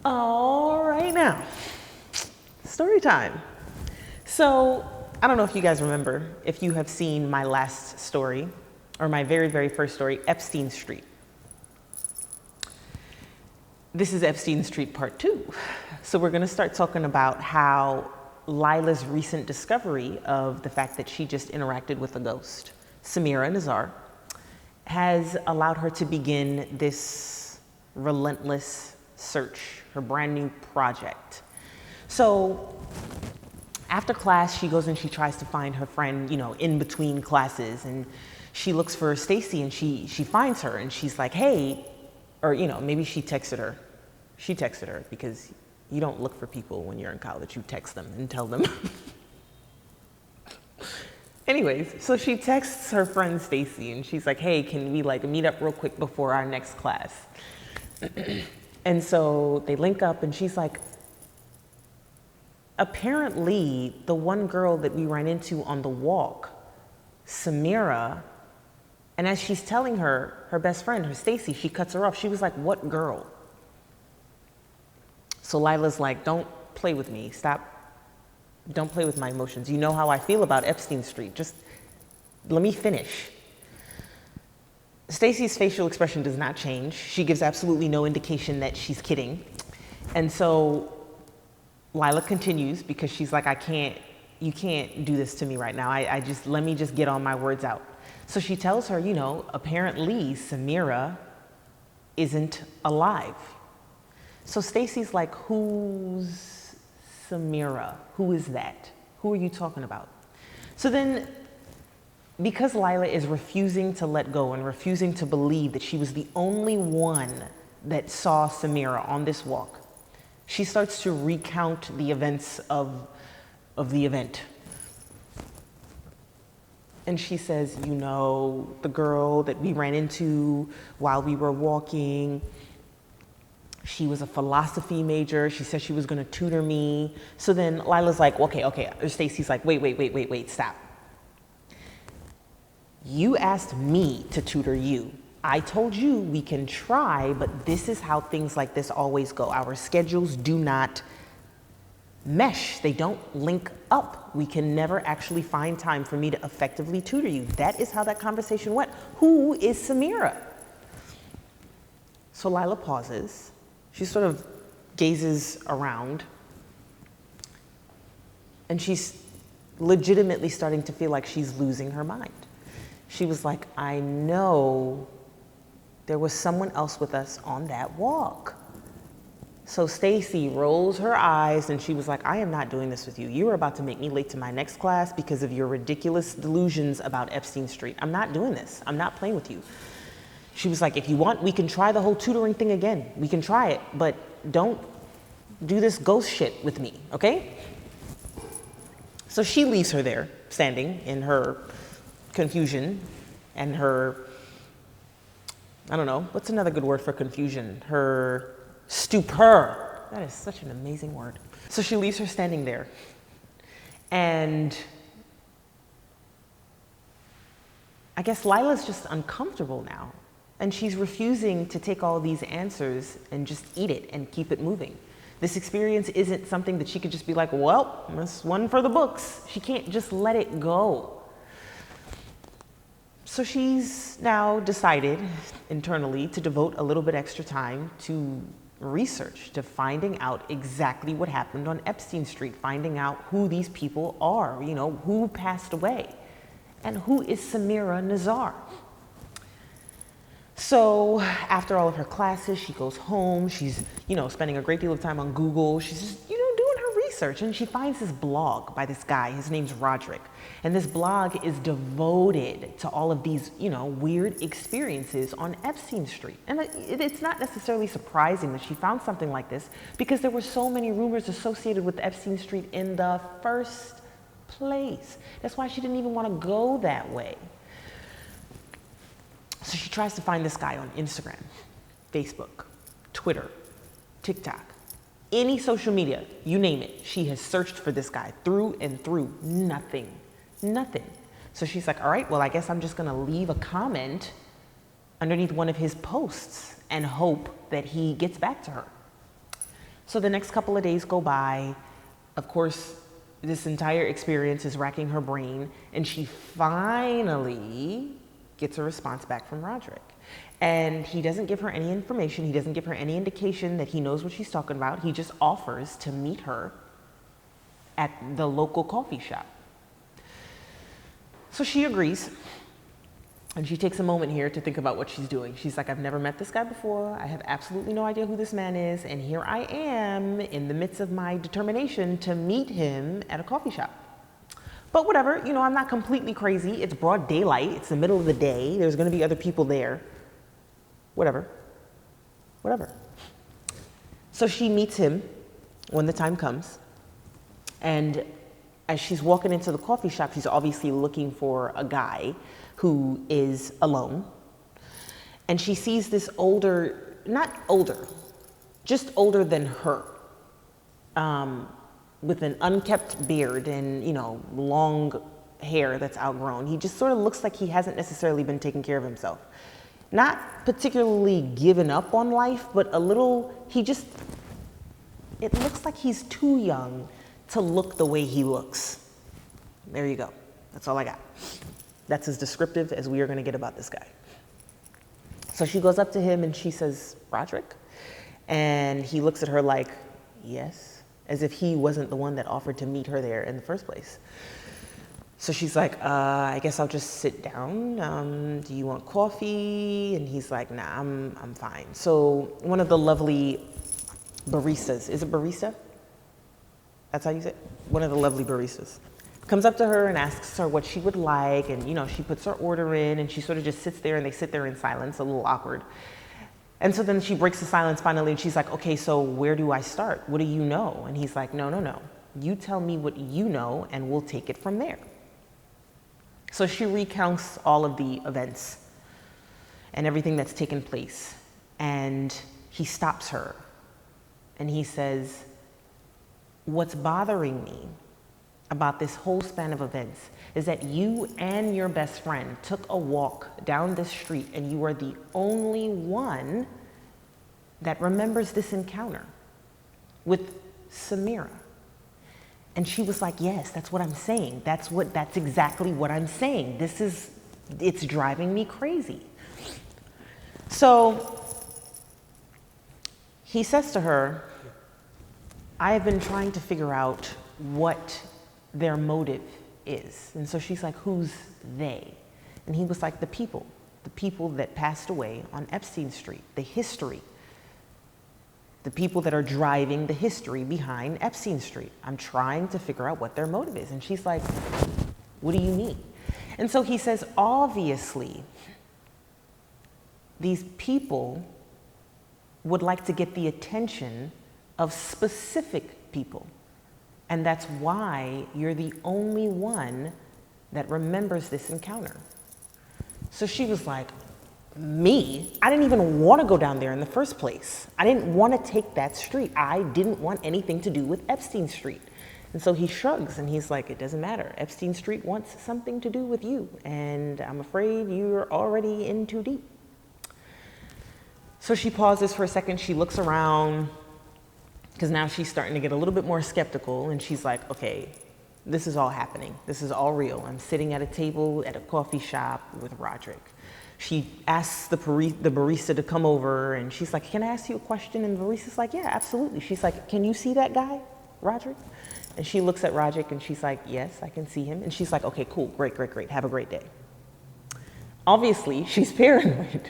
All right, now, story time. So, I don't know if you guys remember, if you have seen my last story, or my very, very first story, Epstein Street. This is Epstein Street Part 2. So we're gonna start talking about how Lila's recent discovery of the fact that she just interacted with a ghost, Samira Nazar, has allowed her to begin this relentless search, her brand new project. So after class, she goes and she tries to find her friend, in between classes, and she looks for Stacy and she finds her and she's like, hey, or maybe she texted her. She texted her because you don't look for people when you're in college, you text them and tell them. Anyways, so she texts her friend Stacy and she's like, hey, can we meet up real quick before our next class? And so they link up and she's like, apparently the one girl that we ran into on the walk, Samira, and as she's telling her best friend, her Stacy, she cuts her off. She was like, what girl? So Lila's like, don't play with me, stop. Don't play with my emotions. You know how I feel about Epstein Street. Just let me finish. Stacy's facial expression does not change. She gives absolutely no indication that she's kidding. And so Lila continues because she's like, you can't do this to me right now. Let me just get all my words out. So she tells her, apparently Samira isn't alive. So Stacy's like, who's Samira? Who is that? Who are you talking about? So then, because Lila is refusing to let go and refusing to believe that she was the only one that saw Samira on this walk, she starts to recount the events of the event. And she says, the girl that we ran into while we were walking, she was a philosophy major. She said she was going to tutor me. So then Lila's like, okay. Stacy's like, wait, stop. You asked me to tutor you. I told you we can try, but this is how things like this always go. Our schedules do not mesh. They don't link up. We can never actually find time for me to effectively tutor you. That is how that conversation went. Who is Samira? So Lila pauses. She sort of gazes around, and she's legitimately starting to feel like she's losing her mind. She was like, I know there was someone else with us on that walk. So Stacy rolls her eyes and she was like, I am not doing this with you. You are about to make me late to my next class because of your ridiculous delusions about Epstein Street. I'm not doing this. I'm not playing with you. She was like, if you want, we can try the whole tutoring thing again. We can try it, but don't do this ghost shit with me, okay? So she leaves her there, standing in her confusion and her, I don't know, what's another good word for confusion? Her stupor. That is such an amazing word. So she leaves her standing there. And I guess Lila's just uncomfortable now. And she's refusing to take all these answers and just eat it and keep it moving. This experience isn't something that she could just be like, well, that's one for the books. She can't just let it go. So she's now decided internally to devote a little bit extra time to research, to finding out exactly what happened on Epstein Street, finding out who these people are, who passed away, and who is Samira Nazar. So after all of her classes, she goes home. She's, spending a great deal of time on Google. She's just, doing her research. And she finds this blog by this guy. His name's Roderick. And this blog is devoted to all of these, weird experiences on Epstein Street. And it's not necessarily surprising that she found something like this because there were so many rumors associated with Epstein Street in the first place. That's why she didn't even want to go that way. So she tries to find this guy on Instagram, Facebook, Twitter, TikTok, any social media, you name it. She has searched for this guy through and through. Nothing. So she's like, all right, well, I guess I'm just going to leave a comment underneath one of his posts and hope that he gets back to her. So the next couple of days go by. Of course, this entire experience is racking her brain, and she finally gets a response back from Roderick. And he doesn't give her any information. He doesn't give her any indication that he knows what she's talking about. He just offers to meet her at the local coffee shop. So she agrees. And she takes a moment here to think about what she's doing. She's like, I've never met this guy before. I have absolutely no idea who this man is. And here I am in the midst of my determination to meet him at a coffee shop. But whatever, you know, I'm not completely crazy. It's broad daylight. It's the middle of the day. There's going to be other people there. Whatever. So she meets him when the time comes. And as she's walking into the coffee shop, she's obviously looking for a guy who is alone. And she sees this older, not older, just older than her, with an unkept beard and, you know, long hair that's outgrown. He just sort of looks like he hasn't necessarily been taking care of himself. Not particularly given up on life, but a little, it looks like he's too young to look the way he looks. There you go. That's all I got. That's as descriptive as we are going to get about this guy. So she goes up to him and she says, Roderick? And he looks at her like, yes, as if he wasn't the one that offered to meet her there in the first place. So she's like, I guess I'll just sit down. Do you want coffee? And he's like, nah, I'm fine. So one of the lovely baristas, is it barista? That's how you say it? One of the lovely baristas comes up to her and asks her what she would like, and you know, she puts her order in and she sort of just sits there, and they sit there in silence, a little awkward. And so then she breaks the silence finally, and she's like, okay, so where do I start? What do you know? And he's like, no. You tell me what you know and we'll take it from there. So she recounts all of the events and everything that's taken place. And he stops her and he says, what's bothering me about this whole span of events is that you and your best friend took a walk down this street, and you are the only one that remembers this encounter with Samira. And she was like, yes, that's what I'm saying. That's exactly what I'm saying. It's driving me crazy. So he says to her, I have been trying to figure out what their motive is. And so she's like, who's they? And he was like, the people that passed away on Epstein Street, the history, the people that are driving the history behind Epstein Street. I'm trying to figure out what their motive is. And she's like, what do you mean? And so he says, obviously, these people would like to get the attention of specific people. And that's why you're the only one that remembers this encounter. So she was like, me? I didn't even want to go down there in the first place. I didn't want to take that street. I didn't want anything to do with Epstein Street. And so he shrugs and he's like, it doesn't matter. Epstein Street wants something to do with you. And I'm afraid you're already in too deep. So she pauses for a second. She looks around, because now she's starting to get a little bit more skeptical, and she's like, okay, this is all happening. This is all real. I'm sitting at a table at a coffee shop with Roderick. She asks the barista to come over, and she's like, can I ask you a question? And the barista's like, yeah, absolutely. She's like, can you see that guy, Roderick? And she looks at Roderick and she's like, yes, I can see him. And she's like, okay, cool, great. Have a great day. Obviously, she's paranoid.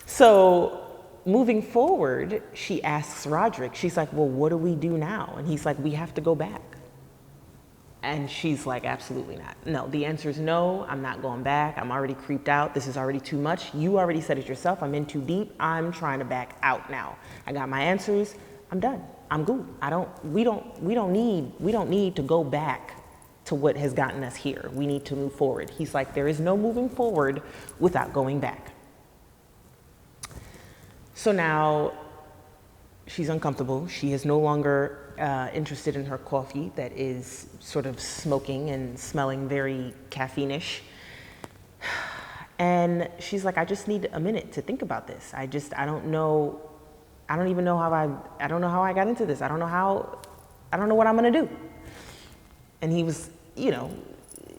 So moving forward, she asks Roderick, she's like, well, what do we do now? And he's like, we have to go back. And she's like, absolutely not. No, the answer is no, I'm not going back. I'm already creeped out. This is already too much. You already said it yourself. I'm in too deep. I'm trying to back out now. I got my answers. I'm done. I'm good. We don't need to go back to what has gotten us here. We need to move forward. He's like, there is no moving forward without going back. So now she's uncomfortable. She is no longer interested in her coffee that is sort of smoking and smelling very caffeine-ish. And she's like, I just need a minute to think about this. I don't know I don't even know I don't know how I got into this. I don't know what I'm gonna do. And he was,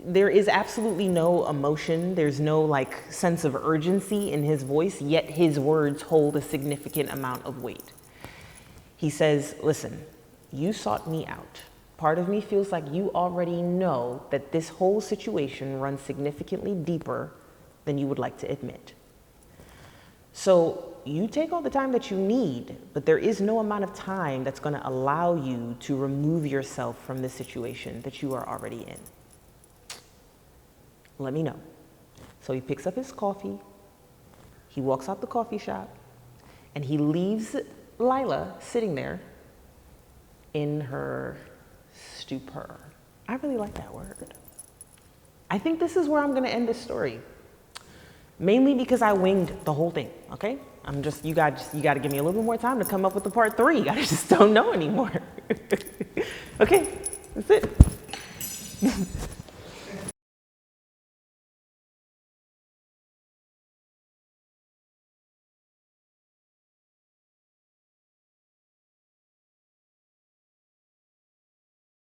there is absolutely no emotion. There's no like sense of urgency in his voice, yet his words hold a significant amount of weight. He says, listen, you sought me out. Part of me feels like you already know that this whole situation runs significantly deeper than you would like to admit. So you take all the time that you need, but there is no amount of time that's going to allow you to remove yourself from this situation that you are already in. Let me know. So he picks up his coffee, he walks out the coffee shop, and he leaves Lila sitting there in her stupor. I really like that word. I think this is where I'm going to end this story. Mainly because I winged the whole thing, okay? You got to give me a little bit more time to come up with the part 3. I just don't know anymore. Okay, that's it.